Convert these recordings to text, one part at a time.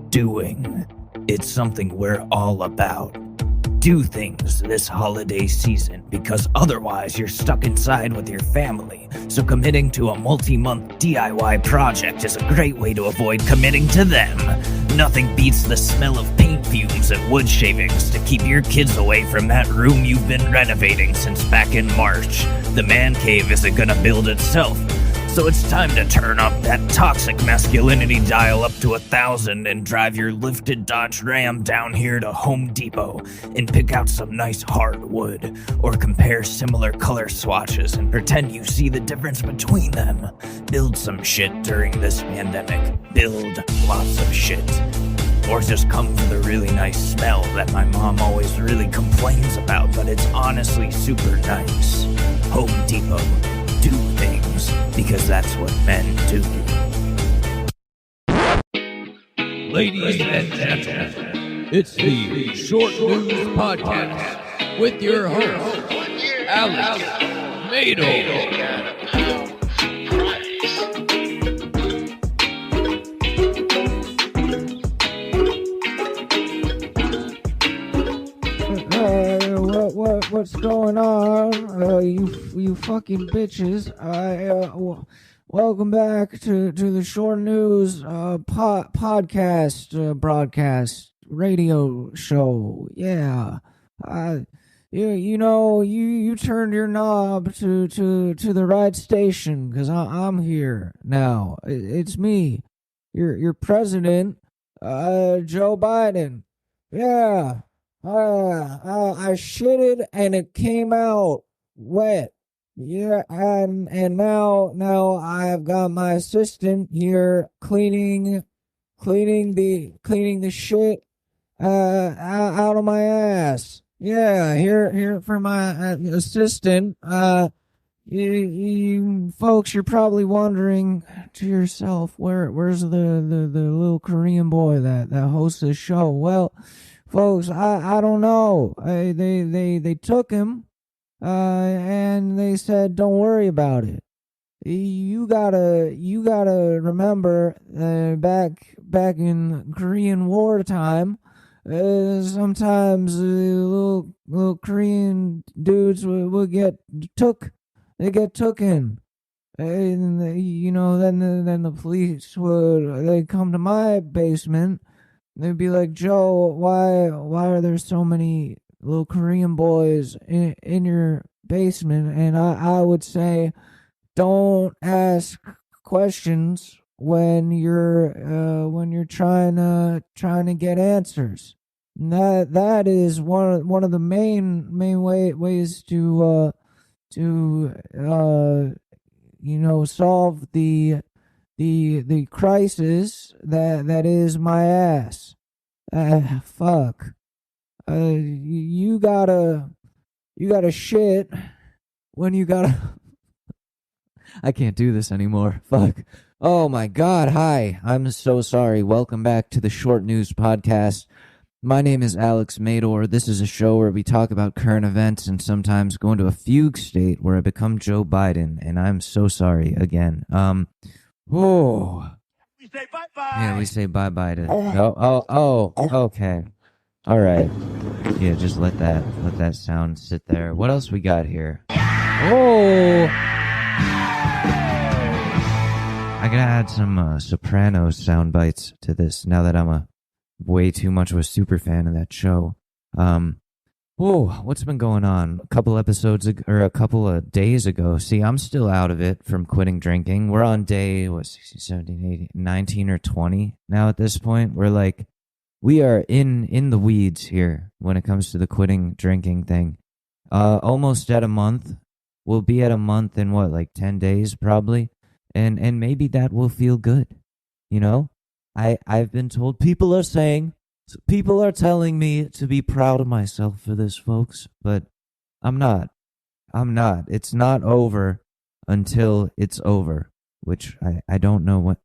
Doing. It's something we're all about. Do things this holiday season because otherwise you're stuck inside with your family. So committing to a multi-month DIY project is a great way to avoid committing to them. Nothing beats the smell of paint fumes and wood shavings to keep your kids away from that room you've been renovating since back in March. The man cave isn't gonna build itself. So it's time to turn up that toxic masculinity dial up to 1,000 and drive your lifted Dodge Ram down here to Home Depot and pick out some nice hardwood, or compare similar color swatches and pretend you see the difference between them. Build some shit during this pandemic. Build lots of shit. Or just come for the really nice smell that my mom always really complains about, but it's honestly super nice. Home Depot. Do things, because that's what men do. Ladies and gentlemen, it's the Short News Podcast with your host, Alex Mado. What's going on, you fucking bitches? Welcome back to the Short News podcast broadcast radio show. Yeah, you turned your knob to the right station because I'm here now. It's me, your president, Joe Biden. Yeah. I shitted and it came out wet. Yeah, and now I've got my assistant here cleaning the shit out of my ass. Yeah, here for my assistant. You folks, you're probably wondering to yourself, where's the little Korean boy that hosts this show? Well, folks, I don't know. They took him, and they said, don't worry about it. You gotta remember, back in Korean War time, sometimes little Korean dudes would get took. They get taken. And then the police they'd come to my basement. They'd be like, Joe, why are there so many little Korean boys in your basement? And I would say, don't ask questions when you're trying to get answers. And that is one of the main ways to solve the crisis that is my ass. Fuck. You gotta shit when you gotta. I can't do this anymore. Fuck. Oh my God. Hi. I'm so sorry. Welcome back to the Short News Podcast. My name is Alex Mador. This is a show where we talk about current events and sometimes go into a fugue state where I become Joe Biden, and I'm so sorry again. Oh. We say bye-bye. Yeah, we say bye-bye to... okay. All right. Yeah, just let that sound sit there. What else we got here? Oh! I gotta add some Sopranos sound bites to this now that I'm way too much of a super fan of that show. What's been going on? A couple of days ago. See, I'm still out of it from quitting drinking. We're on day 16, 17, 18, 19 or 20 now at this point. We are in the weeds here when it comes to the quitting drinking thing. Almost at a month. We'll be at a month in 10 days probably. And maybe that will feel good. I've been told, people are telling me to be proud of myself for this, folks, but I'm not. It's not over until it's over, which I don't know what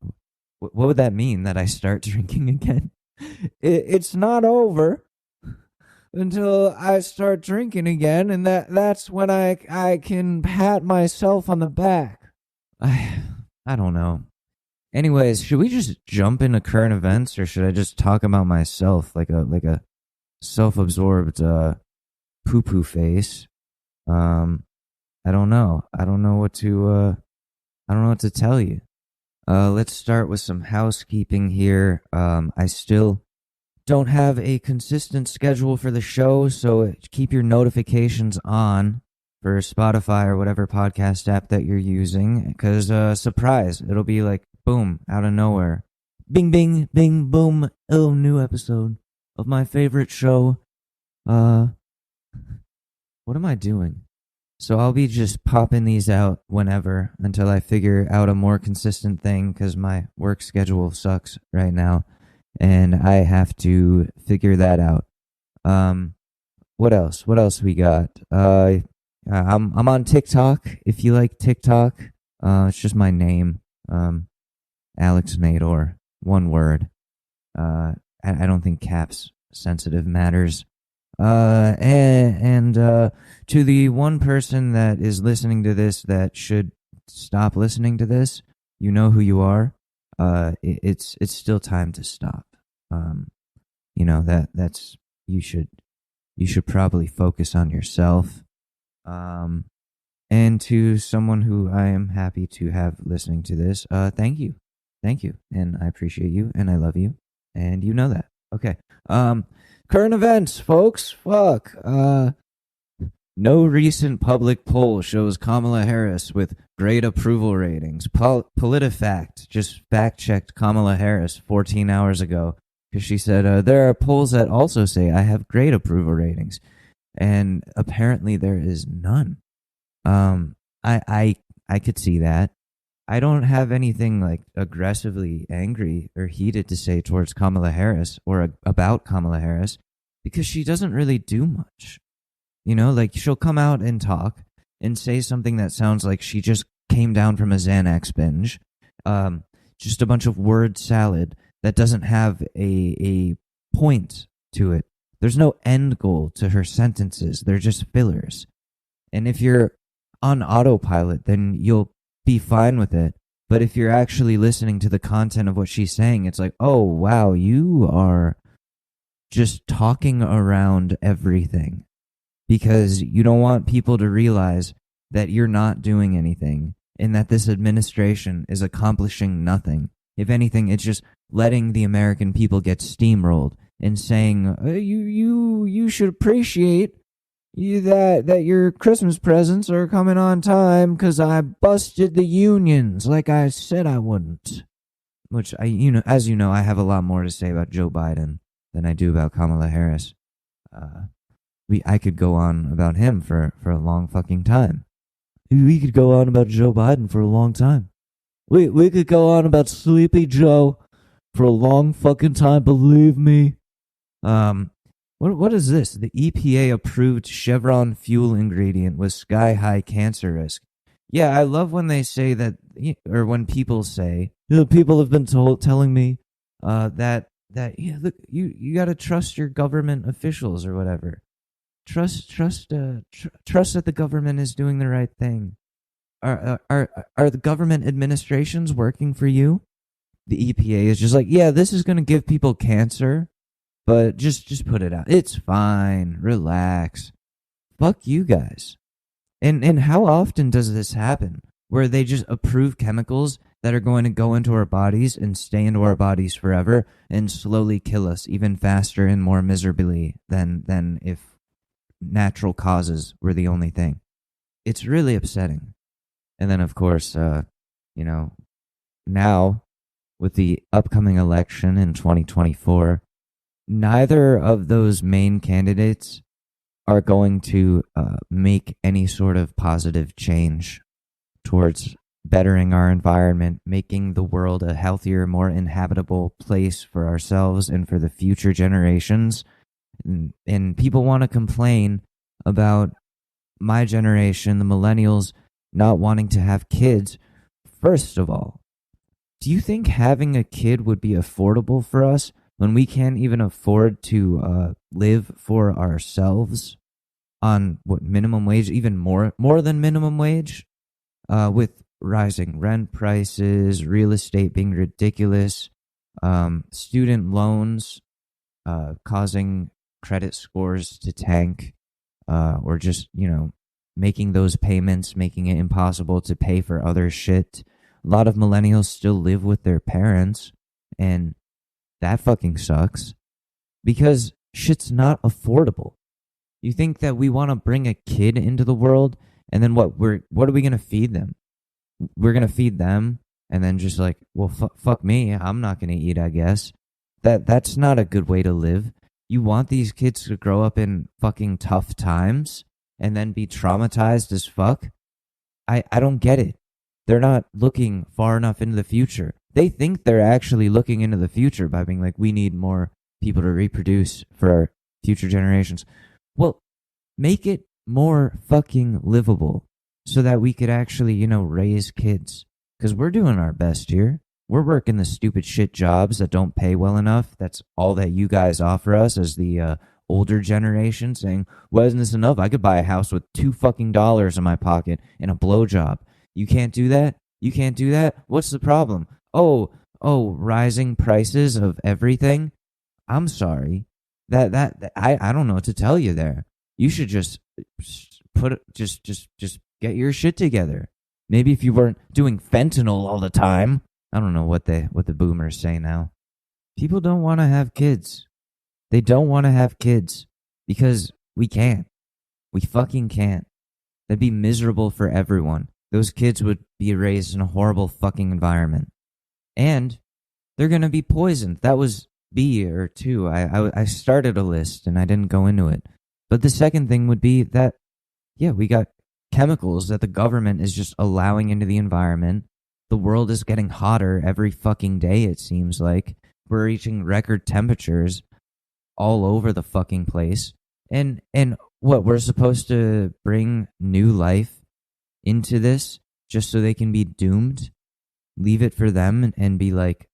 would that mean, that I start drinking again? It's not over until I start drinking again, and that's when I can pat myself on the back. I don't know. Anyways, should we just jump into current events, or should I just talk about myself like a self-absorbed poo-poo face? I don't know. I don't know what to tell you. Let's start with some housekeeping here. I still don't have a consistent schedule for the show, so keep your notifications on for Spotify or whatever podcast app that you're using, because surprise, it'll be like boom, out of nowhere. Bing, bing, bing, boom. Oh, new episode of my favorite show. What am I doing? So I'll be just popping these out whenever until I figure out a more consistent thing, because my work schedule sucks right now, and I have to figure that out. What else? What else we got? I'm on TikTok. If you like TikTok, it's just my name. Alex Mador, one word. I don't think caps sensitive matters. And to the one person that is listening to this that should stop listening to this, you know who you are. It's still time to stop. That's you should probably focus on yourself. And to someone who I am happy to have listening to this, thank you. Thank you. And I appreciate you, and I love you, and you know that. Okay. Current events, folks. Fuck. No recent public poll shows Kamala Harris with great approval ratings. PolitiFact just fact-checked Kamala Harris 14 hours ago, because she said, there are polls that also say I have great approval ratings. And apparently there is none. I could see that. I don't have anything like aggressively angry or heated to say towards Kamala Harris or about Kamala Harris, because she doesn't really do much. Like she'll come out and talk and say something that sounds like she just came down from a Xanax binge. Just a bunch of word salad that doesn't have a point to it. There's no end goal to her sentences. They're just fillers. And if you're on autopilot, then you'll be fine with it. But if you're actually listening to the content of what she's saying, it's like, oh, wow, you are just talking around everything, because you don't want people to realize that you're not doing anything and that this administration is accomplishing nothing. If anything, it's just letting the American people get steamrolled and saying, you should appreciate that your Christmas presents are coming on time because I busted the unions like I said I wouldn't. Which as you know, I have a lot more to say about Joe Biden than I do about Kamala Harris. I could go on about him for a long fucking time. We could go on about Joe Biden for a long time. We could go on about Sleepy Joe for a long fucking time, believe me. What is this? The EPA approved Chevron fuel ingredient with sky-high cancer risk. Yeah, I love when they say that, or when people say, people have been telling me that look, you got to trust your government officials or whatever. Trust that the government is doing the right thing. Are the government administrations working for you? The EPA is just like, yeah, this is going to give people cancer, but just put it out. It's fine. Relax. Fuck you guys. And how often does this happen, where they just approve chemicals that are going to go into our bodies and stay into our bodies forever and slowly kill us even faster and more miserably than if natural causes were the only thing? It's really upsetting. And then, of course, now with the upcoming election in 2024, neither of those main candidates are going to make any sort of positive change towards bettering our environment, making the world a healthier, more inhabitable place for ourselves and for the future generations. And people want to complain about my generation, the millennials, not wanting to have kids. First of all, do you think having a kid would be affordable for us when we can't even afford to live for ourselves on what, minimum wage, even more than minimum wage, with rising rent prices, real estate being ridiculous, student loans causing credit scores to tank, or just, making those payments, making it impossible to pay for other shit. A lot of millennials still live with their parents, and that fucking sucks because shit's not affordable. You think that we want to bring a kid into the world, and then what are we going to feed them? We're going to feed them and then just like, well, fuck me, I'm not going to eat, I guess. That's not a good way to live. You want these kids to grow up in fucking tough times and then be traumatized as fuck? I don't get it. They're not looking far enough into the future. They think they're actually looking into the future by being like, we need more people to reproduce for our future generations. Well, make it more fucking livable so that we could actually, raise kids. Because we're doing our best here. We're working the stupid shit jobs that don't pay well enough. That's all that you guys offer us as the older generation, saying, well, isn't this enough? I could buy a house with $2 fucking in my pocket and a blowjob. You can't do that? You can't do that? What's the problem? Oh, rising prices of everything? I'm sorry. I don't know what to tell you there. You should just just get your shit together. Maybe if you weren't doing fentanyl all the time. I don't know what the boomers say now. People don't want to have kids. They don't want to have kids because we can't. We fucking can't. That'd be miserable for everyone. Those kids would be raised in a horrible fucking environment. And they're going to be poisoned. That was B or 2. I started a list and I didn't go into it. But the second thing would be that, yeah, we got chemicals that the government is just allowing into the environment. The world is getting hotter every fucking day, it seems like. We're reaching record temperatures all over the fucking place. And what, we're supposed to bring new life into this just so they can be doomed? Leave it for them and be like,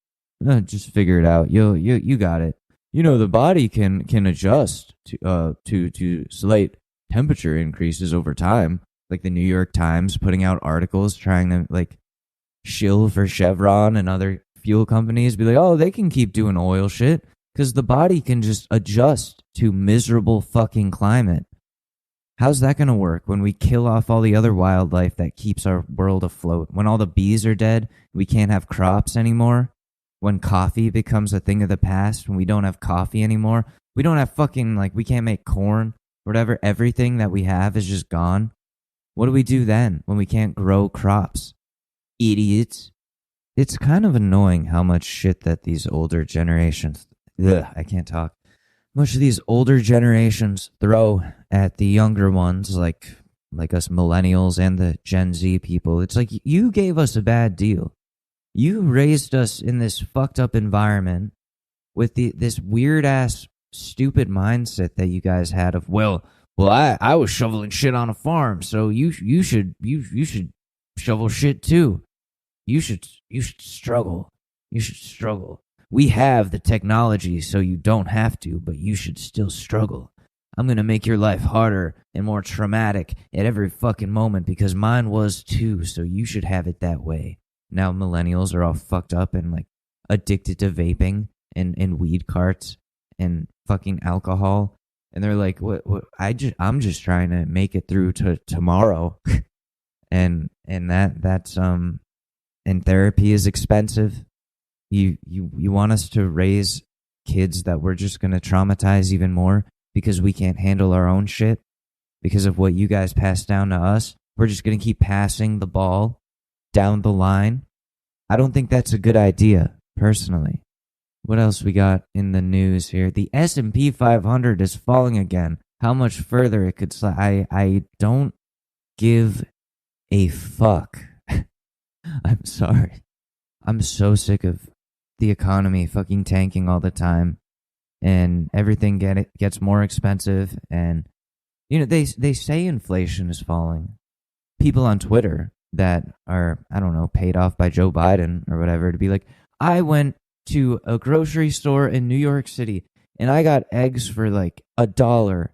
just figure it out. You got it. The body can adjust to slight temperature increases over time. Like the New York Times putting out articles trying to like shill for Chevron and other fuel companies, be like, oh, they can keep doing oil shit because the body can just adjust to miserable fucking climate. How's that going to work when we kill off all the other wildlife that keeps our world afloat? When all the bees are dead, we can't have crops anymore? When coffee becomes a thing of the past, when we don't have coffee anymore? We don't have fucking, we can't make corn, whatever. Everything that we have is just gone. What do we do then when we can't grow crops? Idiots. It's kind of annoying how much shit that these older generations, I can't talk, much of these older generations throw at the younger ones, like us millennials and the Gen Z people. It's like, you gave us a bad deal. You raised us in this fucked up environment with this weird ass stupid mindset that you guys had of, well, I was shoveling shit on a farm, so you should shovel shit too. You should struggle. You should struggle. We have the technology, so you don't have to, but you should still struggle. I'm going to make your life harder and more traumatic at every fucking moment because mine was too, so you should have it that way. Now millennials are all fucked up and addicted to vaping and weed carts and fucking alcohol. And they're like, what I'm just trying to make it through to tomorrow. and that's and therapy is expensive. You want us to raise kids that we're just going to traumatize even more because we can't handle our own shit because of what you guys passed down to us. We're just going to keep passing the ball down the line. I don't think that's a good idea, personally. What else we got in the news here? The S&P 500 is falling again. How much further it could slide? I don't give a fuck. I'm sorry. I'm so sick of the economy fucking tanking all the time, and everything gets more expensive. And they say inflation is falling. People on Twitter that are, I don't know, paid off by Joe Biden or whatever to be like, I went to a grocery store in New York City and I got eggs for $1,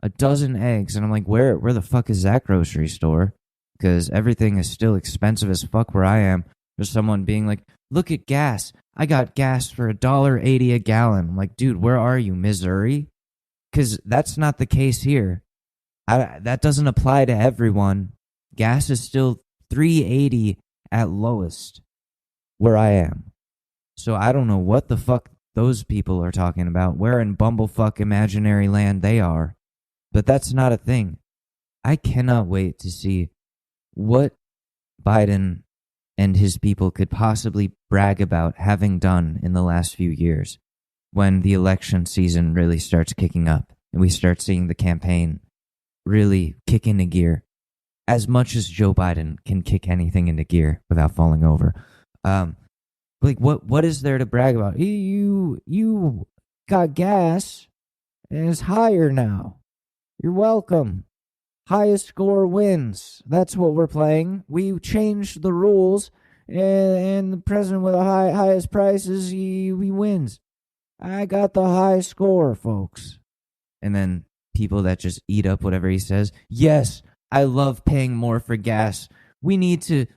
a dozen eggs. And I'm like, where the fuck is that grocery store? because everything is still expensive as fuck where I am. There's someone being like, look at gas. I got gas for $1.80 a gallon. I'm like, dude, where are you, Missouri? Because that's not the case here. That doesn't apply to everyone. Gas is still $3.80 at lowest where I am. So I don't know what the fuck those people are talking about, where in bumblefuck imaginary land they are. But that's not a thing. I cannot wait to see what Biden and his people could possibly brag about having done in the last few years when the election season really starts kicking up and we start seeing the campaign really kick into gear. As much as Joe Biden can kick anything into gear without falling over. Like, what is there to brag about? You got gas and it's higher now. You're welcome. Highest score wins. That's what we're playing. We changed the rules, and the president with the highest prices, he wins. I got the high score, folks. And then people that just eat up whatever he says. Yes, I love paying more for gas. We need to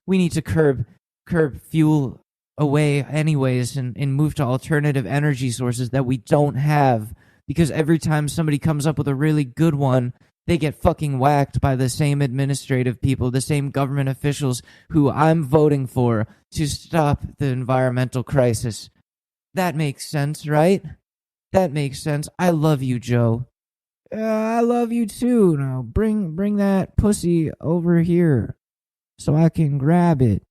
curb fuel away anyways and move to alternative energy sources that we don't have, because every time somebody comes up with a really good one, they get fucking whacked by the same administrative people, the same government officials who I'm voting for to stop the environmental crisis. That makes sense, right? That makes sense. I love you, Joe. I love you too. Now bring that pussy over here so I can grab it.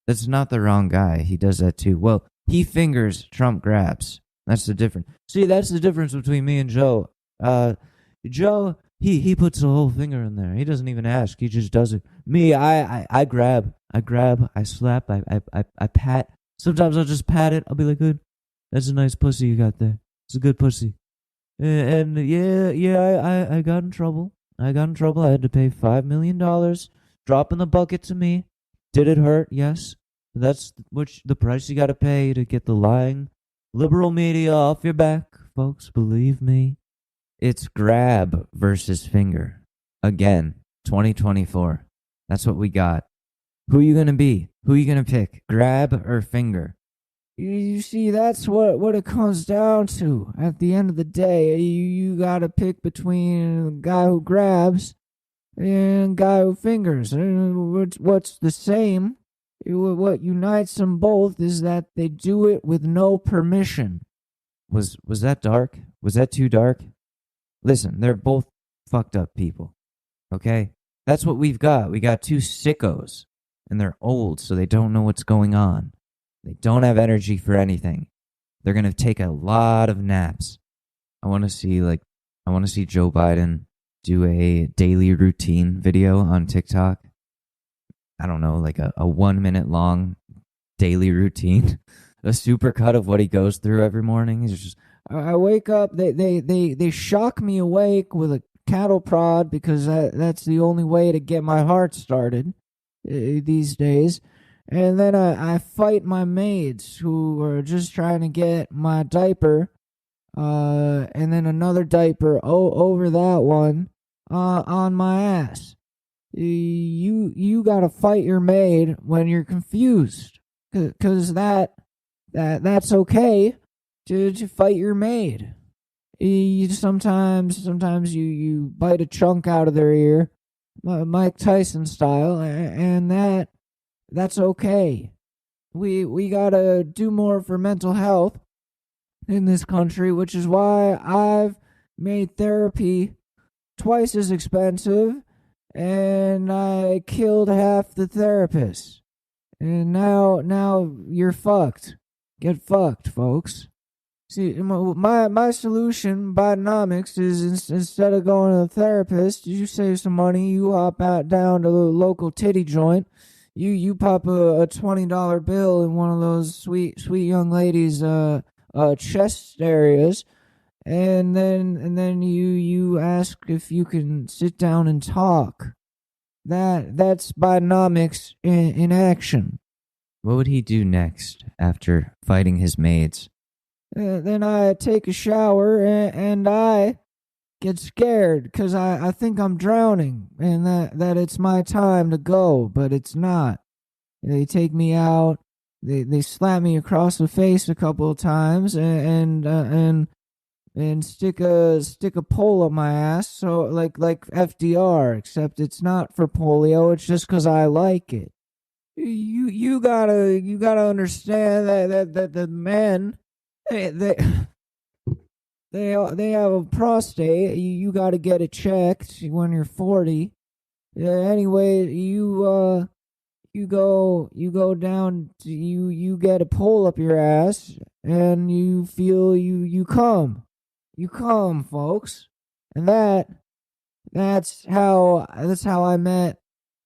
That's not the wrong guy. He does that too. Well, he fingers, Trump grabs. That's the difference. See, that's the difference between me and Joe. Joe, he puts the whole finger in there. He doesn't even ask. He just does it. Me, I grab, I slap, I pat. Sometimes I'll just pat it. I'll be like, good. That's a nice pussy you got there. It's a good pussy. And I got in trouble. I had to pay $5 million. Drop in the bucket to me. Did it hurt? Yes. That's the price you got to pay to get the lying liberal media off your back, folks. Believe me. It's grab versus finger. Again, 2024. That's what we got. Who are you going to be? Who are you going to pick? Grab or finger? You see, that's what it comes down to. At the end of the day, you got to pick between the guy who grabs and guy who fingers. What's the same, what unites them both is that they do it with no permission. Was that dark? Was that too dark? Listen, they're both fucked up people, okay? That's what we've got. We got two sickos, and they're old, so they don't know what's going on. They don't have energy for anything. They're going to take a lot of naps. I want to see Joe Biden do a daily routine video on TikTok. I don't know, like a 1 minute long daily routine, a super cut of what he goes through every morning. He's just, I wake up, they shock me awake with a cattle prod because that's the only way to get my heart started these days. And then I fight my maids who are just trying to get my diaper, and then another diaper over that one on my ass. You gotta fight your maid when you're confused, cause that's okay to fight your maid. You sometimes you bite a chunk out of their ear, Mike Tyson style, and that's okay. We gotta do more for mental health in this country, which is why I've made therapy twice as expensive, and I killed half the therapists. And now you're fucked. Get fucked, folks. See, my solution, Bidenomics, is instead of going to the therapist, you save some money, you hop out down to the local titty joint. You pop a $20 bill in one of those sweet young ladies' chest areas, and then you ask if you can sit down and talk. That's Bidenomics in action. What would he do next after fighting his maids? Then I take a shower and I get scared because I think I'm drowning and that it's my time to go, but it's not. They take me out. They slap me across the face a couple of times and stick a pole up my ass. So like FDR, except it's not for polio. It's just because I like it. You gotta understand that the men they they have a prostate. You gotta get it checked when you're 40. Anyway, you go down to, you get a pole up your ass and you feel you come. You come, folks. And that's how I met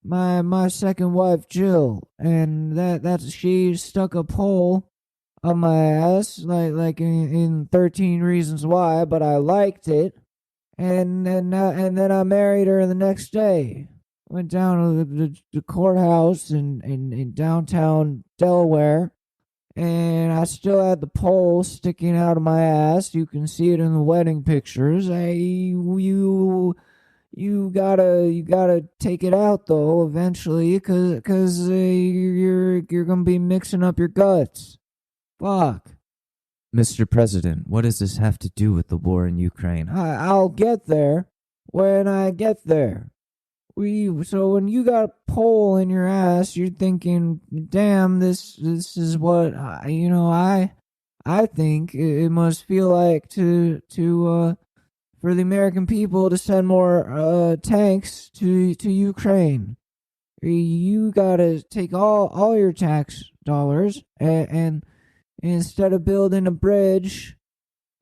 my second wife Jill, and that's she stuck a pole on my ass like in 13 Reasons Why, but I liked it, and then I married her the next day. Went down to the courthouse in downtown Delaware, and I still had the pole sticking out of my ass. You can see it in the wedding pictures. You gotta take it out though eventually, cause you're gonna be mixing up your guts. Fuck. Mr. President, what does this have to do with the war in Ukraine? I'll get there when I get there. So when you got a pole in your ass, you're thinking, damn, this is what I think it must feel like to for the American people to send more tanks to Ukraine. You gotta take all your tax dollars and instead of building a bridge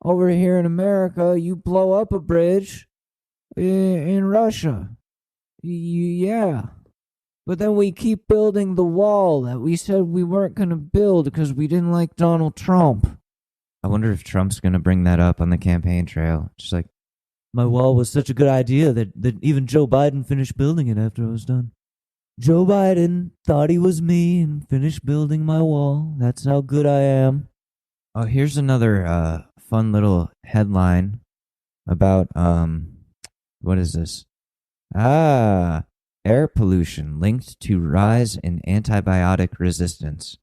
over here in America, you blow up a bridge in Russia. Yeah. But then we keep building the wall that we said we weren't going to build because we didn't like Donald Trump. I wonder if Trump's going to bring that up on the campaign trail. Just like, my wall was such a good idea that even Joe Biden finished building it after I was done. Joe Biden thought he was me and finished building my wall. That's how good I am. Oh, here's another fun little headline about, what is this? Air pollution linked to rise in antibiotic resistance.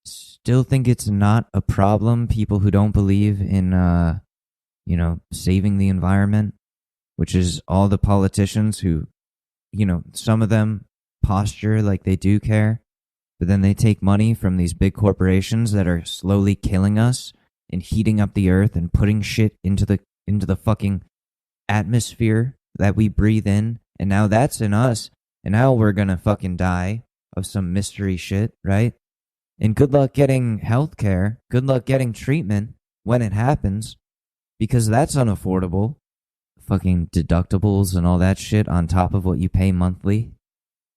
Still think it's not a problem, people who don't believe in, saving the environment, which is all the politicians who, some of them posture like they do care, but then they take money from these big corporations that are slowly killing us and heating up the earth and putting shit into the fucking atmosphere that we breathe in. And now that's in us. And now we're gonna fucking die of some mystery shit, right? And good luck getting health care. Good luck getting treatment when it happens, because that's unaffordable. Fucking deductibles and all that shit on top of what you pay monthly,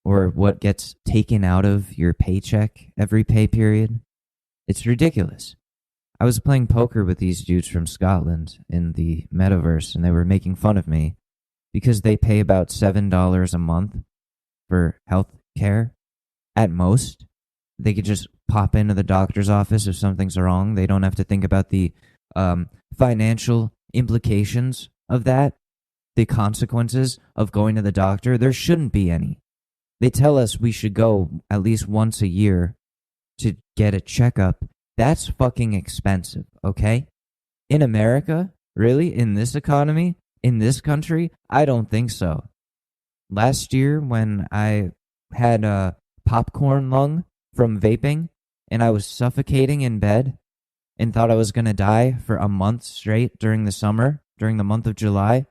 or what gets taken out of your paycheck every pay period. It's ridiculous. I was playing poker with these dudes from Scotland in the metaverse, and they were making fun of me because they pay about $7 a month for health care at most. They could just pop into the doctor's office if something's wrong. They don't have to think about the financial implications of that, the consequences of going to the doctor. There shouldn't be any. They tell us we should go at least once a year to get a checkup. That's fucking expensive, okay? In America, really? In this economy? In this country? I don't think so. Last year, when I had a popcorn lung from vaping and I was suffocating in bed and thought I was going to die for a month straight during the summer, during the month of July,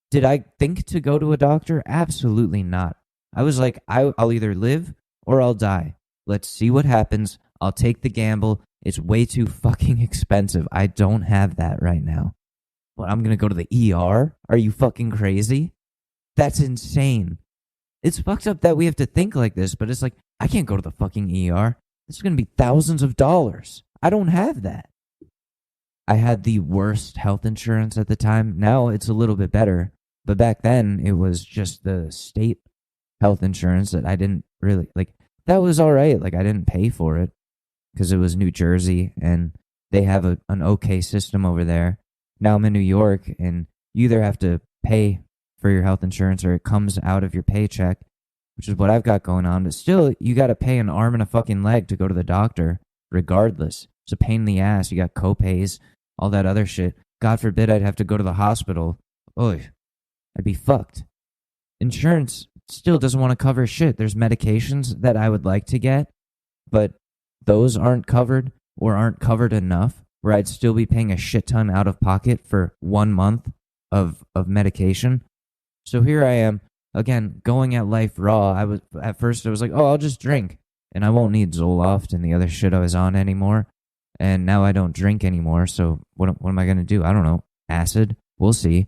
did I think to go to a doctor? Absolutely not. I was like, I'll either live or I'll die. Let's see what happens. I'll take the gamble. It's way too fucking expensive. I don't have that right now. But I'm going to go to the ER? Are you fucking crazy? That's insane. It's fucked up that we have to think like this, but it's like, I can't go to the fucking ER. This is going to be thousands of dollars. I don't have that. I had the worst health insurance at the time. Now it's a little bit better. But back then, it was just the state health insurance that I didn't really, that was all right. I didn't pay for it because it was New Jersey and they have an okay system over there. Now I'm in New York and you either have to pay for your health insurance or it comes out of your paycheck, which is what I've got going on. But still, you got to pay an arm and a fucking leg to go to the doctor, regardless. It's a pain in the ass. You got co-pays, all that other shit. God forbid I'd have to go to the hospital. Oy, I'd be fucked. Insurance still doesn't want to cover shit. There's medications that I would like to get, but those aren't covered or aren't covered enough where I'd still be paying a shit ton out of pocket for 1 month of medication. So here I am, again, going at life raw. At first I was like, oh, I'll just drink and I won't need Zoloft and the other shit I was on anymore. And now I don't drink anymore. So what am I going to do? I don't know. Acid? We'll see.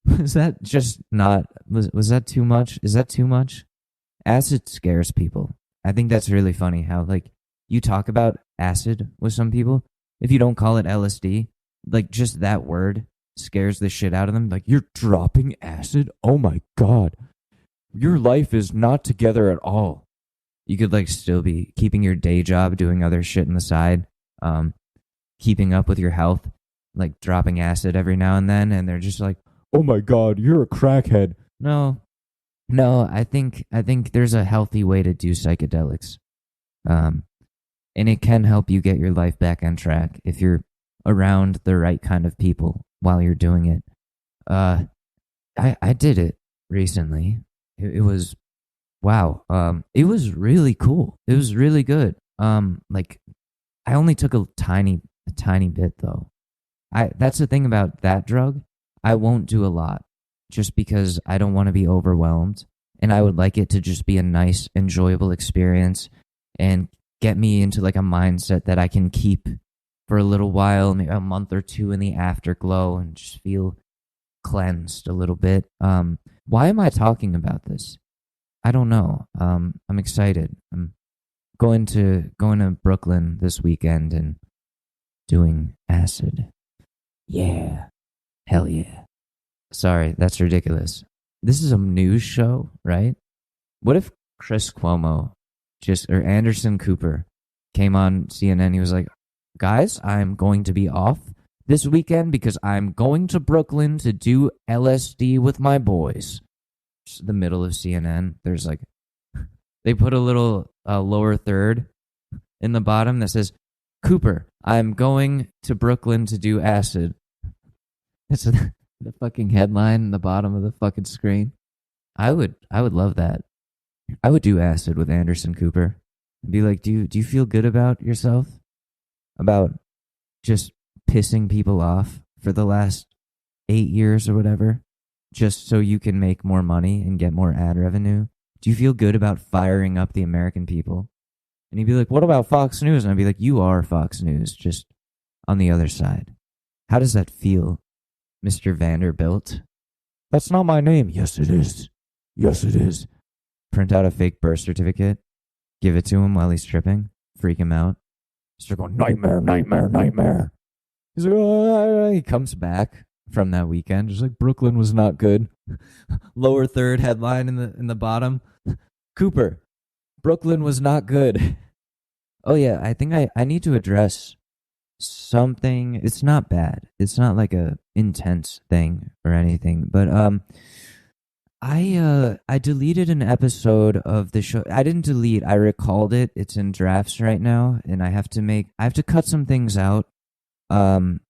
Was that just not, was that too much? Is that too much? Acid scares people. I think that's really funny how, like, you talk about acid with some people. If you don't call it LSD, like, just that word scares the shit out of them. Like, you're dropping acid? Oh my God. Your life is not together at all. You could, like, still be keeping your day job, doing other shit on the side, keeping up with your health, like, dropping acid every now and then, and they're just like, oh my God, you're a crackhead. No, I think there's a healthy way to do psychedelics. And it can help you get your life back on track if you're around the right kind of people while you're doing it. I did it recently. It was, wow. It was really cool. It was really good. Like, I only took a tiny bit though. That's the thing about that drug. I won't do a lot just because I don't want to be overwhelmed, and I would like it to just be a nice, enjoyable experience and get me into like a mindset that I can keep for a little while, maybe a month or two in the afterglow, and just feel cleansed a little bit. Why am I talking about this? I don't know. I'm excited. I'm going to Brooklyn this weekend and doing acid. Yeah. Hell yeah. Sorry, that's ridiculous. This is a news show, right? What if Chris Cuomo or Anderson Cooper came on CNN? He was like, guys, I'm going to be off this weekend because I'm going to Brooklyn to do LSD with my boys. Just the middle of CNN. There's like, they put a little lower third in the bottom that says, Cooper, I'm going to Brooklyn to do acid. It's the fucking headline in the bottom of the fucking screen. I would love that. I would do acid with Anderson Cooper. And be like, do you feel good about yourself? About just pissing people off for the last 8 years or whatever? Just so you can make more money and get more ad revenue? Do you feel good about firing up the American people? And he'd be like, what about Fox News? And I'd be like, you are Fox News, just on the other side. How does that feel, Mr. Vanderbilt? That's not my name. Yes, it is. Yes, it is. Print out a fake birth certificate. Give it to him while he's tripping. Freak him out. Start going, nightmare, nightmare, nightmare. He's like, oh, he comes back from that weekend. Just like, Brooklyn was not good. Lower third headline in the bottom. Cooper, Brooklyn was not good. Oh yeah, I think I need to address something. It's not bad. It's not like a intense thing or anything, but I deleted an episode of the show. I didn't delete, I recalled it. It's in drafts right now, and I have to cut some things out. It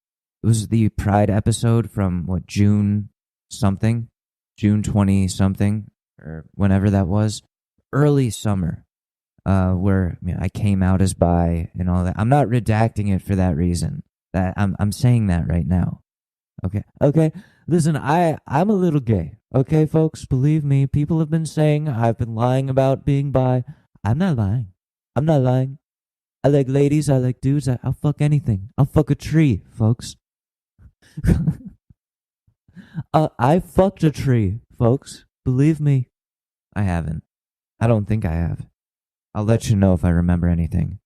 was the Pride episode from June 20 something, or whenever that was, early summer. Where I came out as bi and all that. I'm not redacting it for that reason. That I'm saying that right now. Okay. Listen, I'm a little gay. Okay, folks, believe me. People have been saying I've been lying about being bi. I'm not lying. I like ladies. I like dudes. I'll fuck anything. I'll fuck a tree, folks. I fucked a tree, folks. Believe me. I haven't. I don't think I have. I'll let you know if I remember anything.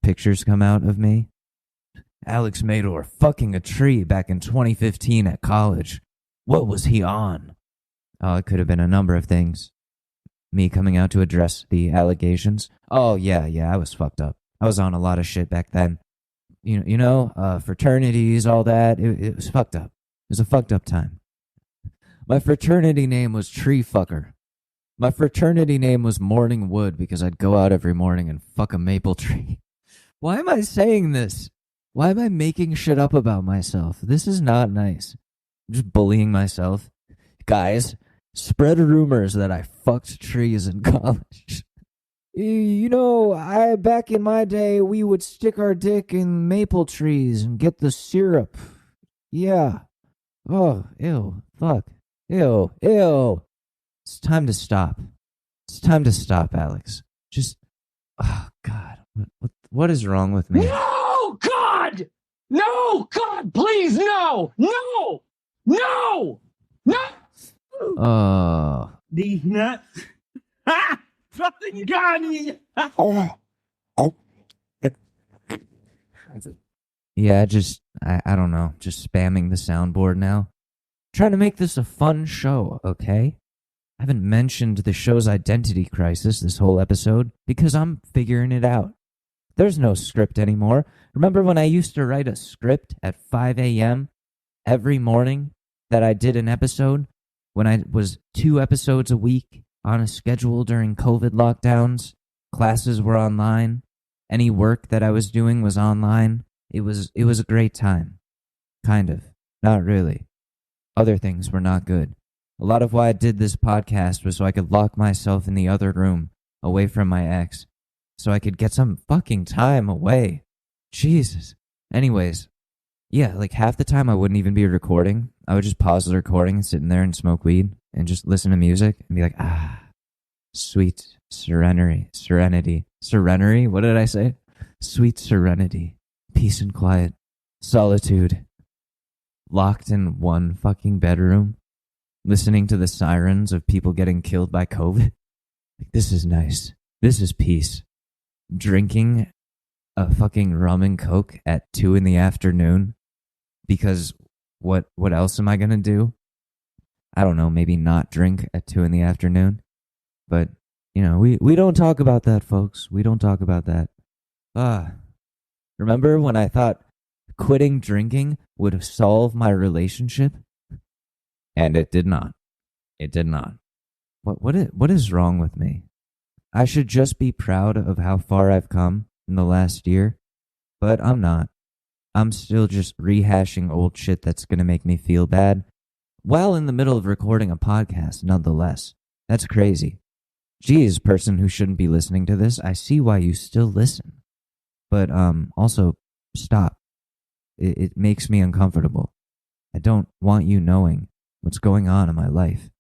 Pictures come out of me. Alex Mador fucking a tree back in 2015 at college. What was he on? Oh, it could have been a number of things. Me coming out to address the allegations. Oh, yeah, I was fucked up. I was on a lot of shit back then. fraternities, all that. It was fucked up. It was a fucked up time. My fraternity name was Tree Fucker. My fraternity name was Morning Wood because I'd go out every morning and fuck a maple tree. Why am I saying this? Why am I making shit up about myself? This is not nice. I'm just bullying myself. Guys, spread rumors that I fucked trees in college. Back in my day, we would stick our dick in maple trees and get the syrup. Yeah. Oh, ew, fuck. Ew. It's time to stop. It's time to stop, Alex. Just, oh, God. What is wrong with me? No, God! No, God, please, no! No! No! No! Oh. These nuts. Ah! Fucking got me! Yeah, I don't know. Just spamming the soundboard now. Trying to make this a fun show, okay? I haven't mentioned the show's identity crisis this whole episode because I'm figuring it out. There's no script anymore. Remember when I used to write a script at 5 a.m. every morning that I did an episode? When I was 2 episodes a week on a schedule during COVID lockdowns, classes were online, any work that I was doing was online. It was a great time. Kind of. Not really. Other things were not good. A lot of why I did this podcast was so I could lock myself in the other room, away from my ex, so I could get some fucking time away. Jesus. Anyways, yeah, like half the time I wouldn't even be recording. I would just pause the recording and sit in there and smoke weed and just listen to music and be like, sweet serenity. Serenity? What did I say? Sweet serenity. Peace and quiet. Solitude. Locked in one fucking bedroom, listening to the sirens of people getting killed by COVID. Like, this is nice. This is peace. Drinking a fucking rum and coke at 2 p.m. because what else am I gonna do? I don't know, maybe not drink at 2 p.m. But, we don't talk about that, folks. We don't talk about that. Remember when I thought quitting drinking would solve my relationship? And it did not. It did not. What is wrong with me? I should just be proud of how far I've come in the last year, but I'm not. I'm still just rehashing old shit that's going to make me feel bad while in the middle of recording a podcast, nonetheless. That's crazy. Geez, person who shouldn't be listening to this, I see why you still listen. But also, stop. It makes me uncomfortable. I don't want you knowing what's going on in my life.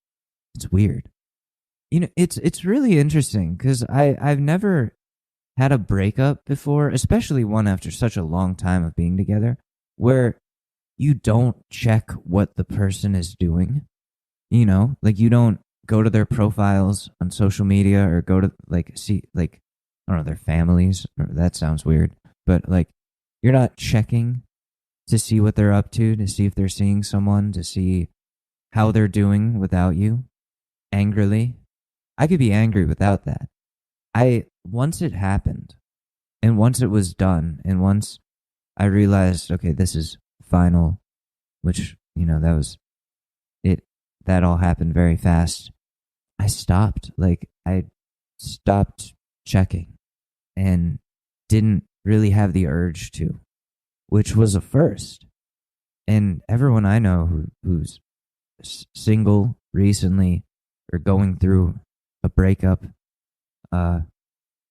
It's weird. It's really interesting because I've never had a breakup before, especially one after such a long time of being together, where you don't check what the person is doing. Like you don't go to their profiles on social media or go to see I don't know, their families. That sounds weird, but you're not checking to see what they're up to see if they're seeing someone, to see how they're doing without you, angrily. I could be angry without that. Once it happened, and once it was done, and once I realized, okay, this is final, which, that was it. That all happened very fast. I stopped. I stopped checking and didn't really have the urge to, which was a first. And everyone I know who's single recently or going through a breakup,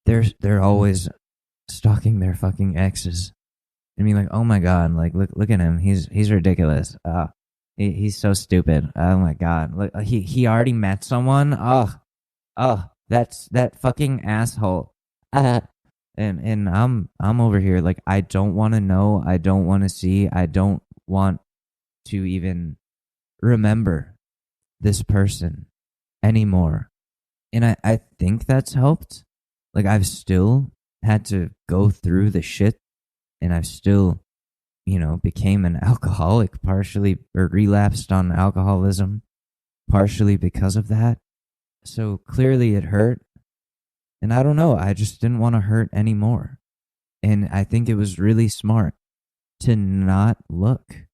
they're always stalking their fucking exes and being like, oh my god, look at him, he's ridiculous. He's so stupid. Oh my god, look, he already met someone. That's that fucking asshole. And I'm over here I don't want to know, I don't want to see, I don't want to even remember this person anymore. And I think that's helped. I've still had to go through the shit, and I've still, became an alcoholic partially, or relapsed on alcoholism partially because of that. So clearly it hurt. And I don't know, I just didn't want to hurt anymore. And I think it was really smart to not look,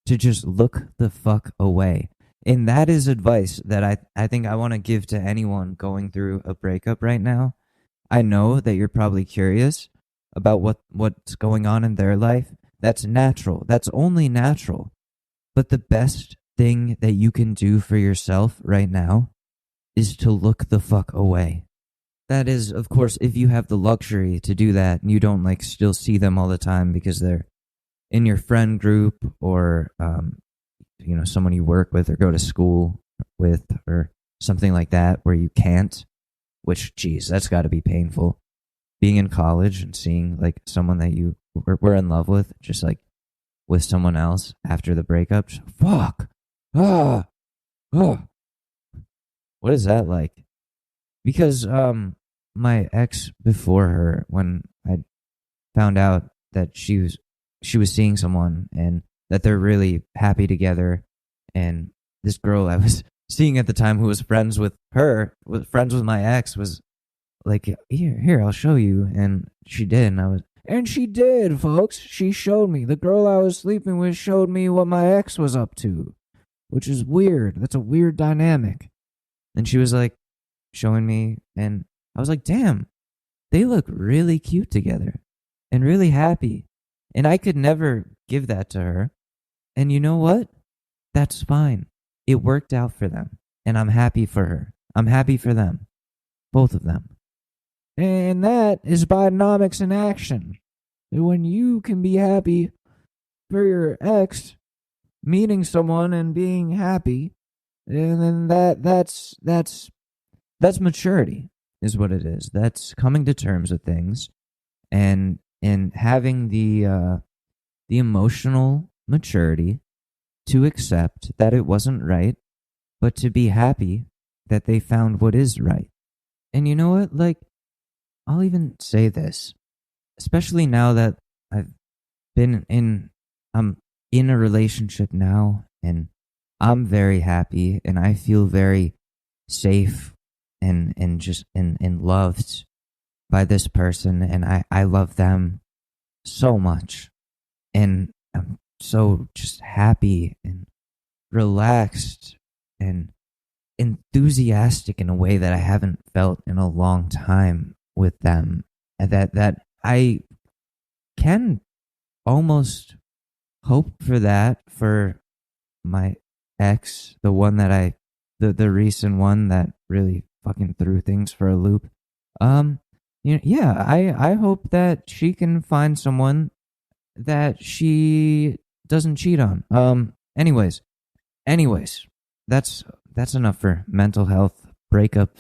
to just look the fuck away. And that is advice that I think I want to give to anyone going through a breakup right now. I know that you're probably curious about what's going on in their life. That's natural. That's only natural. But the best thing that you can do for yourself right now is to look the fuck away. That is, of course, if you have the luxury to do that and you don't like still see them all the time because they're in your friend group or someone you work with or go to school with or something like that where you can't, which, geez, that's got to be painful. Being in college and seeing like someone that you were in love with, just like with someone else after the breakup. Just, fuck. What is that like? Because my ex before her, when I found out that she was seeing someone and that they're really happy together, and this girl I was seeing at the time who was friends with her, was friends with my ex, was like, here, I'll show you. And she did, and she did, folks. She showed me. The girl I was sleeping with showed me what my ex was up to, which is weird. That's a weird dynamic. And she was like showing me, and I was like, damn, they look really cute together and really happy. And I could never give that to her. And you know what? That's fine. It worked out for them. And I'm happy for her. I'm happy for them. Both of them. And that is Bidenomics in action. When you can be happy for your ex meeting someone and being happy, and then that's maturity is what it is. That's coming to terms with things and having the emotional maturity to accept that it wasn't right, but to be happy that they found what is right. And you know what? Like, I'll even say this, especially now that I'm in a relationship now, and I'm very happy, and I feel very safe and loved by this person, and I love them so much, and I'm so just happy and relaxed and enthusiastic in a way that I haven't felt in a long time with them, and that I can almost hope for that for my ex, the one that the recent one that really fucking threw things for a loop. I hope that she can find someone that she doesn't cheat on. Anyways, that's enough for mental health, breakup,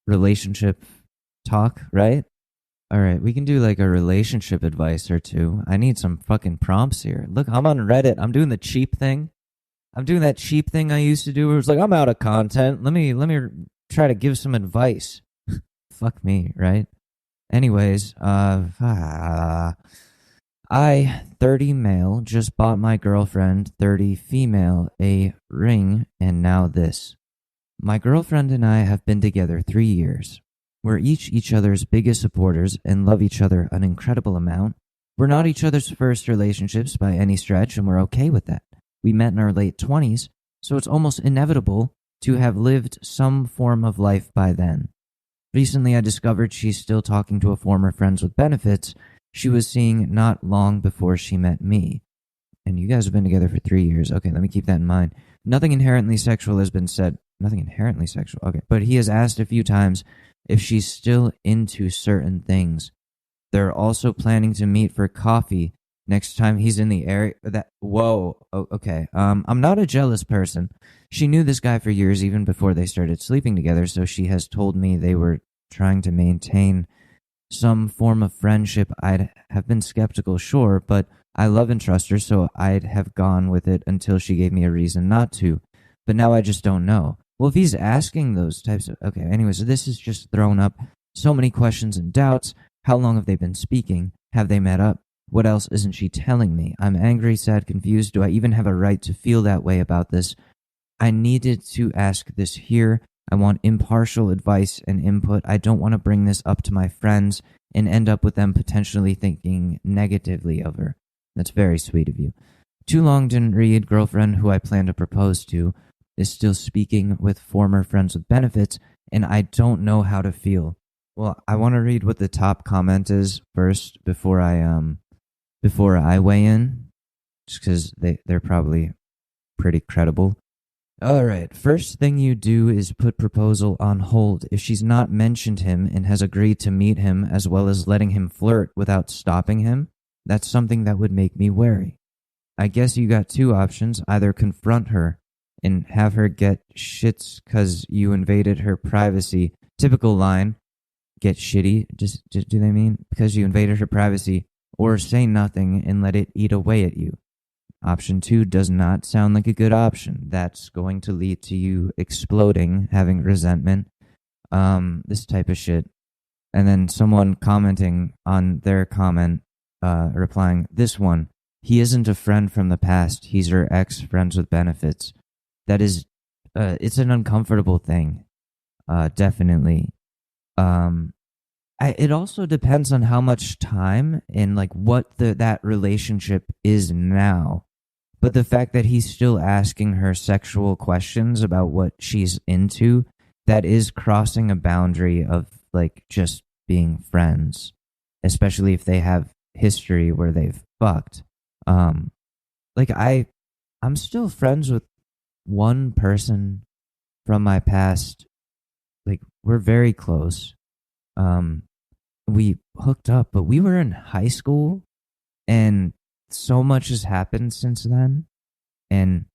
relationship talk, right? All right, we can do like a relationship advice or two. I need some fucking prompts here. Look, I'm on Reddit. I'm doing the cheap thing. I'm doing that cheap thing I used to do where it's like, I'm out of content. Let me try to give some advice. Fuck me, right? Anyways, I, 30 male, just bought my girlfriend, 30 female, a ring, and now this. My girlfriend and I have been together 3 years. We're each other's biggest supporters and love each other an incredible amount. We're not each other's first relationships by any stretch, and we're okay with that. We met in our late 20s, so it's almost inevitable to have lived some form of life by then. Recently, I discovered she's still talking to a former friends with benefits she was seeing not long before she met me. And you guys have been together for 3 years. Okay, let me keep that in mind. Nothing inherently sexual has been said. Nothing inherently sexual. Okay, but he has asked a few times if she's still into certain things. They're also planning to meet for coffee next time he's in the area. Okay. I'm not a jealous person. She knew this guy for years, even before they started sleeping together, so she has told me they were trying to maintain some form of friendship. I'd have been skeptical, sure, but I love and trust her, so I'd have gone with it until she gave me a reason not to. But now I just don't know. Well, if he's asking those types of... Okay, anyways, so this has just thrown up so many questions and doubts. How long have they been speaking? Have they met up? What else isn't she telling me? I'm angry, sad, confused. Do I even have a right to feel that way about this? I needed to ask this here. I want impartial advice and input. I don't want to bring this up to my friends and end up with them potentially thinking negatively of her. That's very sweet of you. Too long didn't read. Girlfriend who I plan to propose to is still speaking with former friends with benefits, and I don't know how to feel. Well, I want to read what the top comment is first before I weigh in, just because they're probably pretty credible. All right. First thing you do is put proposal on hold. If she's not mentioned him and has agreed to meet him as well as letting him flirt without stopping him, that's something that would make me wary. I guess you got two options. Either confront her and have her get shits because you invaded her privacy. Typical line. Get shitty. Just do they mean because you invaded her privacy? Or say nothing and let it eat away at you. Option 2 does not sound like a good option. That's going to lead to you exploding, having resentment, this type of shit. And then someone commenting on their comment, replying, this one, he isn't a friend from the past. He's her ex, friends with benefits. That is, it's an uncomfortable thing, definitely. It also depends on how much time and like what that relationship is now. But the fact that he's still asking her sexual questions about what she's into, that is crossing a boundary of like just being friends, especially if they have history where they've fucked. Like I'm still friends with one person from my past. Like we're very close. We hooked up, but we were in high school, and so much has happened since then, and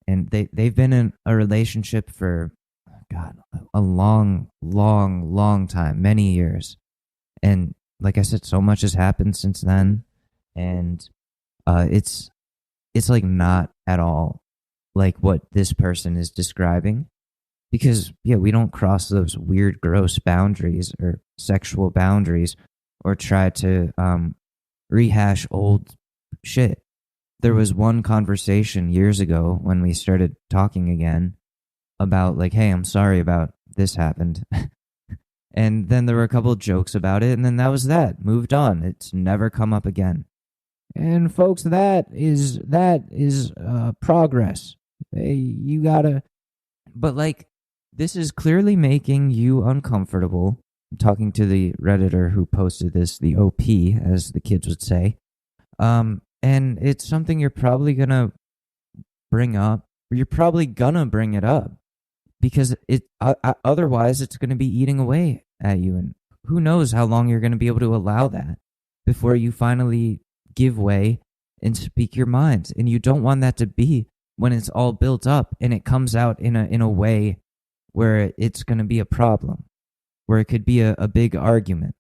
they've been in a relationship for a long time, many years, and like I said, so much has happened since then, and it's like not at all like what this person is describing, because we don't cross those weird gross boundaries or sexual boundaries or try to rehash old shit. There was one conversation years ago when we started talking again about like, hey, I'm sorry about this happened. And then there were a couple of jokes about it, and then that was that. Moved on. It's never come up again. And folks, that is progress. You gotta. But like, this is clearly making you uncomfortable. I'm talking to the Redditor who posted this, the OP, as the kids would say. And it's something you're probably gonna bring up. You're probably gonna bring it up because otherwise it's gonna be eating away at you, and who knows how long you're gonna be able to allow that before you finally give way and speak your mind. And you don't want that to be when it's all built up and it comes out in a way where it's going to be a problem, where it could be a big argument.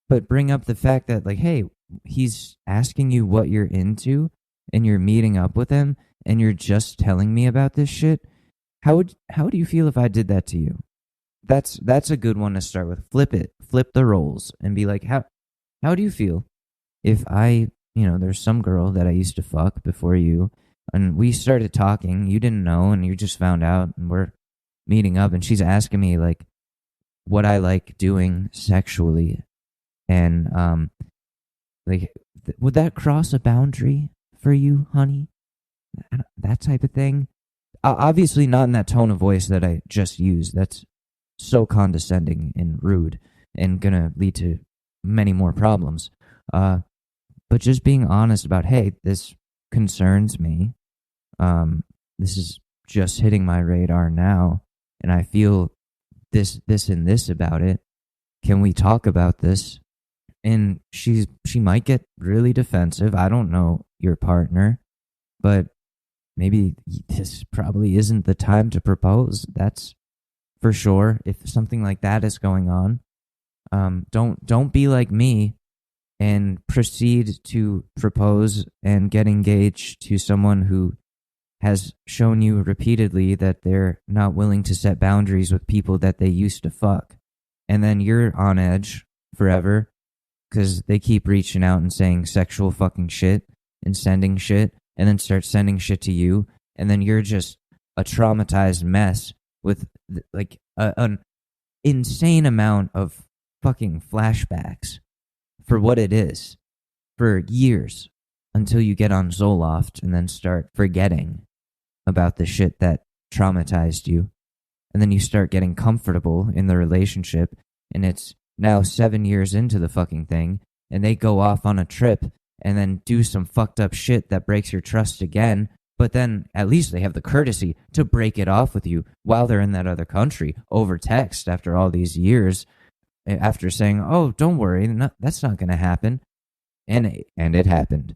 But bring up the fact that like, hey, he's asking you what you're into and you're meeting up with him and you're just telling me about this shit. How do you feel if I did that to you? That's a good one to start with. Flip the roles and be like, how do you feel if there's some girl that I used to fuck before you, and we started talking, you didn't know, and you just found out, and we're meeting up, and she's asking me like what I like doing sexually, and would that cross a boundary for you, honey? That type of thing. Obviously not in that tone of voice that I just used. That's so condescending and rude and gonna lead to many more problems. But just being honest about, hey, this concerns me. This is just hitting my radar now, and I feel this, and this about it. Can we talk about this? And she might get really defensive. I don't know your partner, but maybe this probably isn't the time to propose. That's for sure. If something like that is going on, don't be like me and proceed to propose and get engaged to someone who has shown you repeatedly that they're not willing to set boundaries with people that they used to fuck. And then you're on edge forever because they keep reaching out and saying sexual fucking shit and sending shit, and then start sending shit to you. And then you're just a traumatized mess with like an insane amount of fucking flashbacks for what it is for years. until you get on Zoloft and then start forgetting about the shit that traumatized you. And then you start getting comfortable in the relationship, and it's now 7 years into the fucking thing, and they go off on a trip and then do some fucked up shit that breaks your trust again. But then at least they have the courtesy to break it off with you while they're in that other country over text after all these years, after saying, "Oh, don't worry, that's not going to happen," and it happened.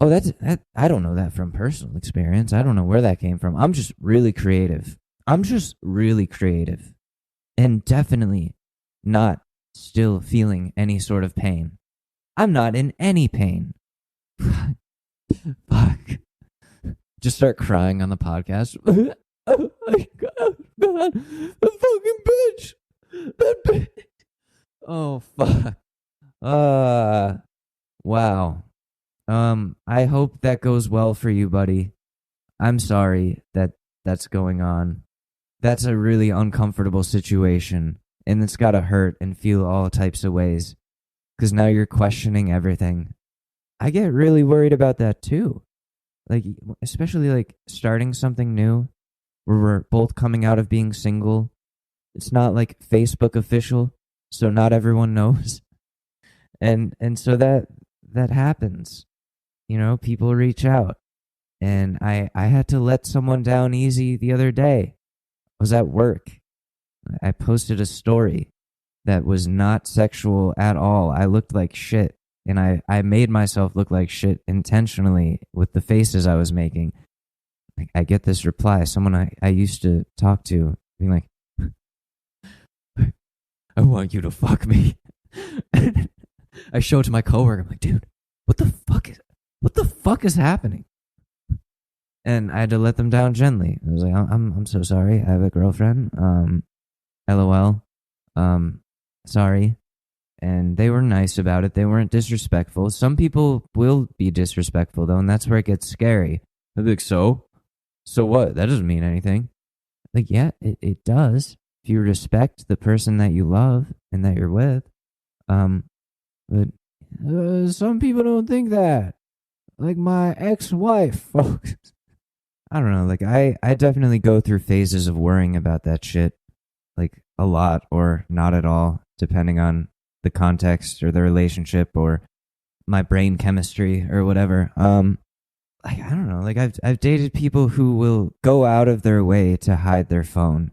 Oh, I don't know that from personal experience. I don't know where that came from. I'm just really creative. And definitely not still feeling any sort of pain. I'm not in any pain. Fuck. Just start crying on the podcast. Oh my God, the fucking bitch. That bitch. Oh, fuck. Wow. I hope that goes well for you, buddy. I'm sorry that that's going on. That's a really uncomfortable situation, and it's gotta hurt and feel all types of ways, because now you're questioning everything. I get really worried about that too. Like, especially like starting something new where we're both coming out of being single. It's not like Facebook official, so not everyone knows. And so that happens. You know, people reach out. And I had to let someone down easy the other day. I was at work. I posted a story that was not sexual at all. I looked like shit. And I made myself look like shit intentionally with the faces I was making. I get this reply, someone I used to talk to, being like, "I want you to fuck me." I show it to my coworker. I'm like, "Dude, what the fuck is happening?" And I had to let them down gently. I was like, I'm so sorry. I have a girlfriend. LOL. Sorry." And they were nice about it. They weren't disrespectful. Some people will be disrespectful, though, and that's where it gets scary. I'd be like, so what? That doesn't mean anything. Like, yeah, it does. If you respect the person that you love and that you're with. But some people don't think that. Like my ex-wife, folks. I don't know. Like, I definitely go through phases of worrying about that shit. Like, a lot or not at all, depending on the context or the relationship or my brain chemistry or whatever. Like, I don't know. Like, I've dated people who will go out of their way to hide their phone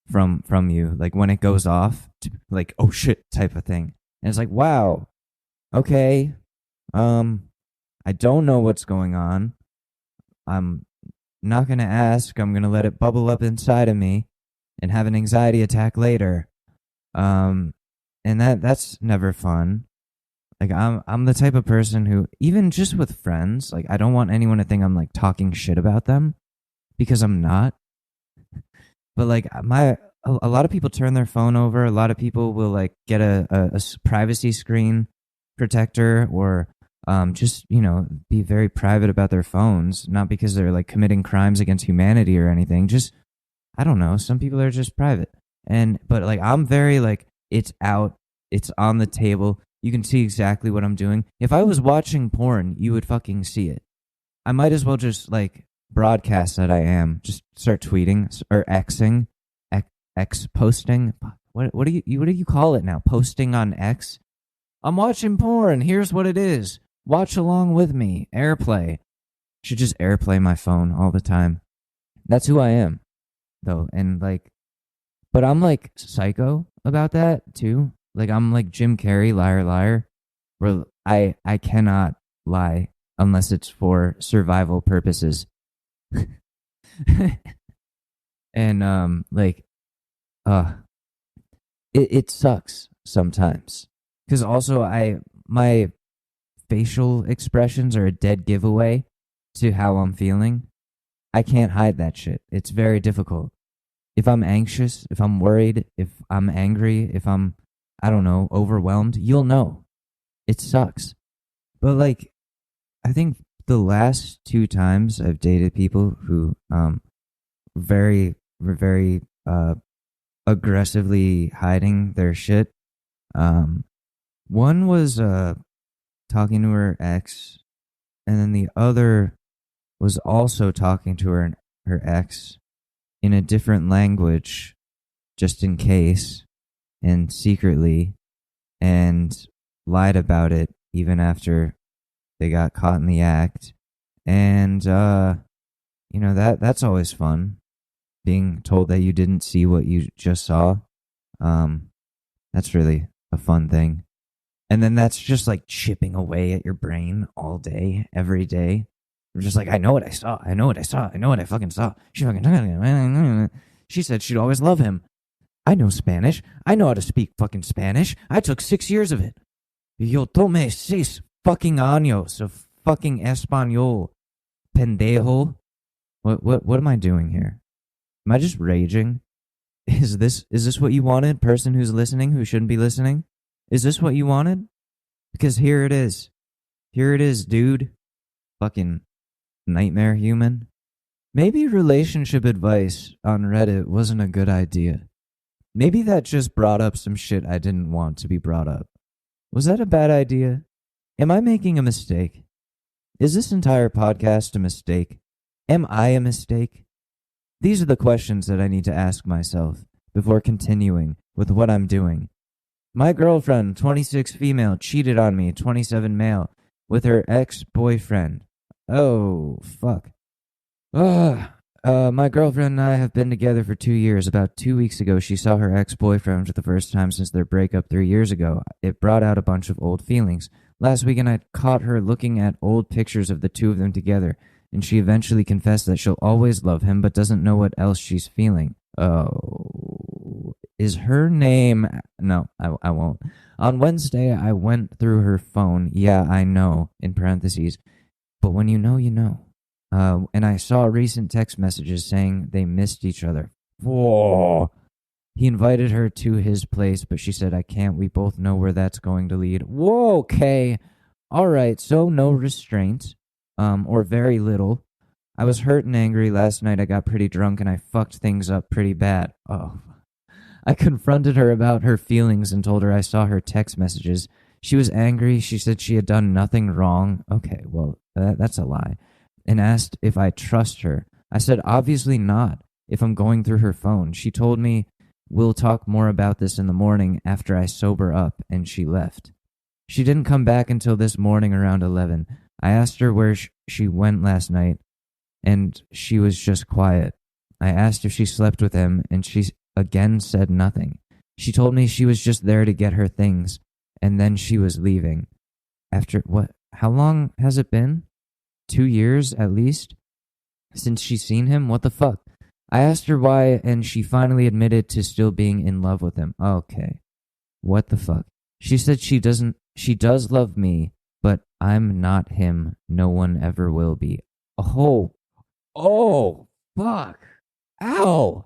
from you. Like, when it goes off, like, "Oh shit," type of thing. And it's like, wow, okay. I don't know what's going on. I'm not gonna ask. I'm gonna let it bubble up inside of me and have an anxiety attack later. And that's never fun. Like, I'm the type of person who, even just with friends, like, I don't want anyone to think I'm like talking shit about them, because I'm not. But like, a lot of people turn their phone over. A lot of people will like get a privacy screen protector, or just, you know, be very private about their phones, not because they're like committing crimes against humanity or anything. Just, I don't know. Some people are just private. But like, I'm very like, it's out, it's on the table. You can see exactly what I'm doing. If I was watching porn, you would fucking see it. I might as well just like broadcast that I am. Just start tweeting or Xing, X posting. What do you call it now? Posting on X. I'm watching porn. Here's what it is. Watch along with me. Airplay. Should just airplay my phone all the time. That's who I am, though. And like, but I'm like psycho about that too. Like, I'm like Jim Carrey, liar, liar, where I cannot lie unless it's for survival purposes. And like, it sucks sometimes, because also my facial expressions are a dead giveaway to how I'm feeling. I can't hide that shit. It's very difficult. If I'm anxious, if I'm worried, if I'm angry, if I'm, I don't know, overwhelmed, you'll know. It sucks. But like, I think the last 2 times I've dated people who were very aggressively hiding their shit. One was talking to her ex and then the other was also talking to her ex in a different language, just in case, and secretly, and lied about it even after they got caught in the act. And that's always fun, being told that you didn't see what you just saw. That's really a fun thing. And then that's just like chipping away at your brain all day, every day. You're just like, I know what I saw. I know what I saw. I know what I fucking saw. She said she'd always love him. I know Spanish. I know how to speak fucking Spanish. I took 6 years of it. Yo tomé 6 fucking años of fucking español. Pendejo. What am I doing here? Am I just raging? Is this what you wanted, person who's listening, who shouldn't be listening? Is this what you wanted? Because here it is. Here it is, dude. Fucking nightmare human. Maybe relationship advice on Reddit wasn't a good idea. Maybe that just brought up some shit I didn't want to be brought up. Was that a bad idea? Am I making a mistake? Is this entire podcast a mistake? Am I a mistake? These are the questions that I need to ask myself before continuing with what I'm doing. My girlfriend, 26 female, cheated on me, 27 male, with her ex-boyfriend. Oh, fuck. My girlfriend and I have been together for 2 years. About 2 weeks ago, she saw her ex-boyfriend for the first time since their breakup 3 years ago. It brought out a bunch of old feelings. Last weekend, I caught her looking at old pictures of the two of them together, and she eventually confessed that she'll always love him, but doesn't know what else she's feeling. Oh, is her name... No, I won't. On Wednesday, I went through her phone. Yeah, I know, in parentheses. But when you know, you know. And I saw recent text messages saying they missed each other. Whoa. He invited her to his place, but she said, I can't. We both know where that's going to lead. Whoa, okay. All right, so no restraint, or very little. I was hurt and angry last night. I got pretty drunk and I fucked things up pretty bad. Oh. I confronted her about her feelings and told her I saw her text messages. She was angry. She said she had done nothing wrong. Okay, well, that's a lie. And asked if I trust her. I said, obviously not, if I'm going through her phone. She told me, we'll talk more about this in the morning after I sober up, and she left. She didn't come back until this morning around 11. I asked her where she went last night, and she was just quiet. I asked if she slept with him, and she again said nothing. She told me she was just there to get her things, and then she was leaving. After what? How long has it been? 2 years, at least, since she's seen him? What the fuck? I asked her why, and she finally admitted to still being in love with him. Okay. What the fuck? She said she does love me, but I'm not him. No one ever will be. Oh, fuck. Ow.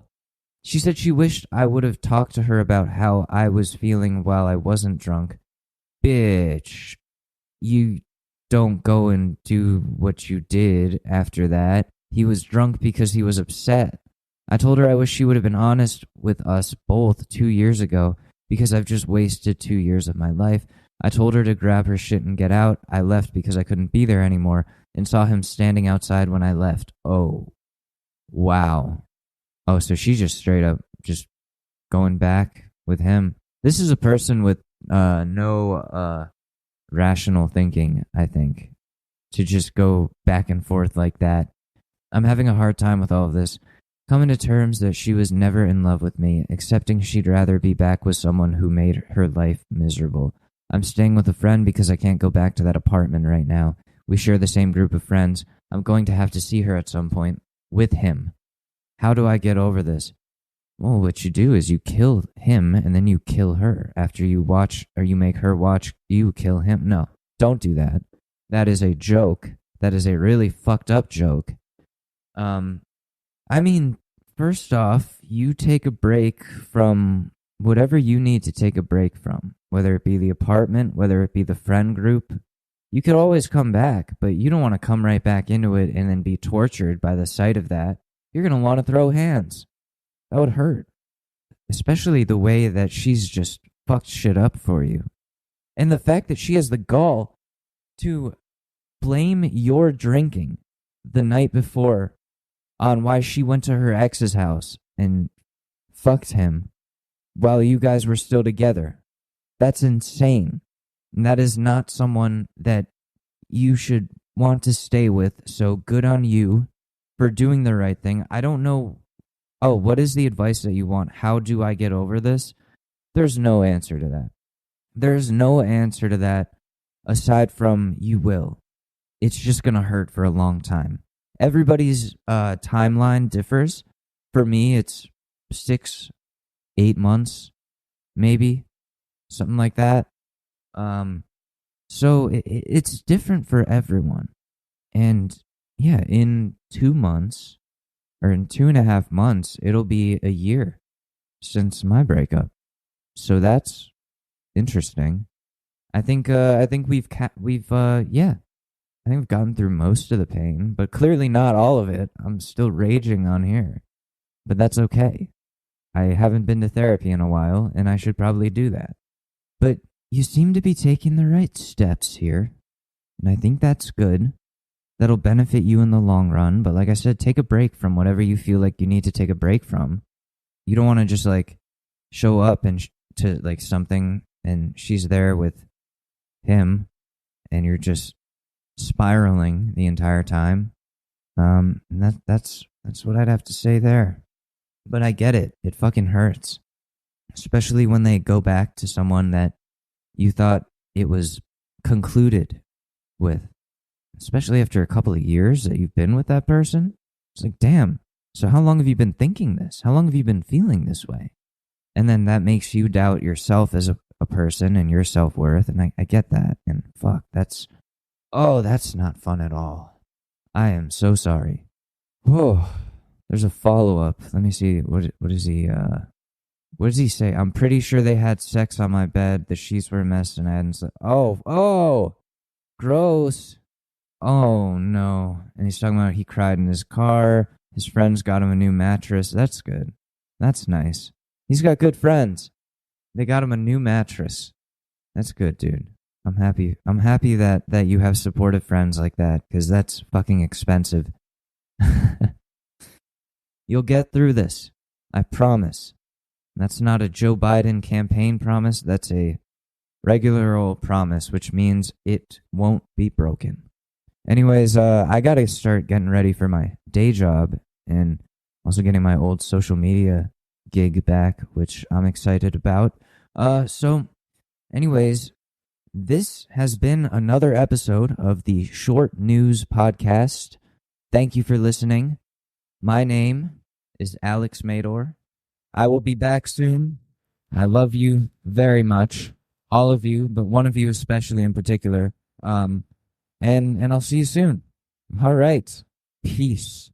She said she wished I would have talked to her about how I was feeling while I wasn't drunk. Bitch, you don't go and do what you did after that. He was drunk because he was upset. I told her I wish she would have been honest with us both 2 years ago because I've just wasted 2 years of my life. I told her to grab her shit and get out. I left because I couldn't be there anymore and saw him standing outside when I left. Oh, wow. Oh, so she's just straight up just going back with him. This is a person with no rational thinking, I think, to just go back and forth like that. I'm having a hard time with all of this. Coming to terms that she was never in love with me, accepting she'd rather be back with someone who made her life miserable. I'm staying with a friend because I can't go back to that apartment right now. We share the same group of friends. I'm going to have to see her at some point with him. How do I get over this? Well, what you do is you kill him and then you kill her after you watch, or you make her watch you kill him. No, don't do that. That is a joke. That is a really fucked up joke. I mean, first off, you take a break from whatever you need to take a break from, whether it be the apartment, whether it be the friend group. You could always come back, but you don't want to come right back into it and then be tortured by the sight of that. You're going to want to throw hands. That would hurt. Especially the way that she's just fucked shit up for you. And the fact that she has the gall to blame your drinking the night before on why she went to her ex's house and fucked him while you guys were still together. That's insane. And that is not someone that you should want to stay with. So good on you for doing the right thing. I don't know. Oh, what is the advice that you want? How do I get over this? There's no answer to that. There's no answer to that aside from you will. It's just going to hurt for a long time. Everybody's timeline differs. For me, it's 6, 8 months, maybe, something like that. So it's different for everyone. And yeah, in 2 months, or in 2.5 months, it'll be a year since my breakup. So that's interesting. I think we've gotten through most of the pain, but clearly not all of it. I'm still raging on here, but that's okay. I haven't been to therapy in a while, and I should probably do that. But you seem to be taking the right steps here, and I think that's good. That'll benefit you in the long run, but like I said, take a break from whatever you feel like you need to take a break from. You don't want to just like show up and to like something and she's there with him and you're just spiraling the entire time. And that's what I'd have to say there. But I get it. It fucking hurts. Especially when they go back to someone that you thought it was concluded with. Especially after a couple of years that you've been with that person. It's like, damn. So how long have you been thinking this? How long have you been feeling this way? And then that makes you doubt yourself as a person and your self-worth. And I get that. And fuck, that's not fun at all. I am so sorry. Oh, there's a follow-up. Let me see. What does he say? I'm pretty sure they had sex on my bed. The sheets were a mess and I hadn't slept. Oh, gross. Oh, no. And he's talking about he cried in his car. His friends got him a new mattress. That's good. That's nice. He's got good friends. They got him a new mattress. That's good, dude. I'm happy. I'm happy that you have supportive friends like that, because that's fucking expensive. You'll get through this. I promise. That's not a Joe Biden campaign promise. That's a regular old promise, which means it won't be broken. Anyways, I gotta start getting ready for my day job and also getting my old social media gig back, which I'm excited about. So anyways, this has been another episode of the Short News Podcast. Thank you for listening. My name is Alex Mador. I will be back soon. I love you very much. All of you, but one of you especially in particular. And I'll see you soon. All right. Peace.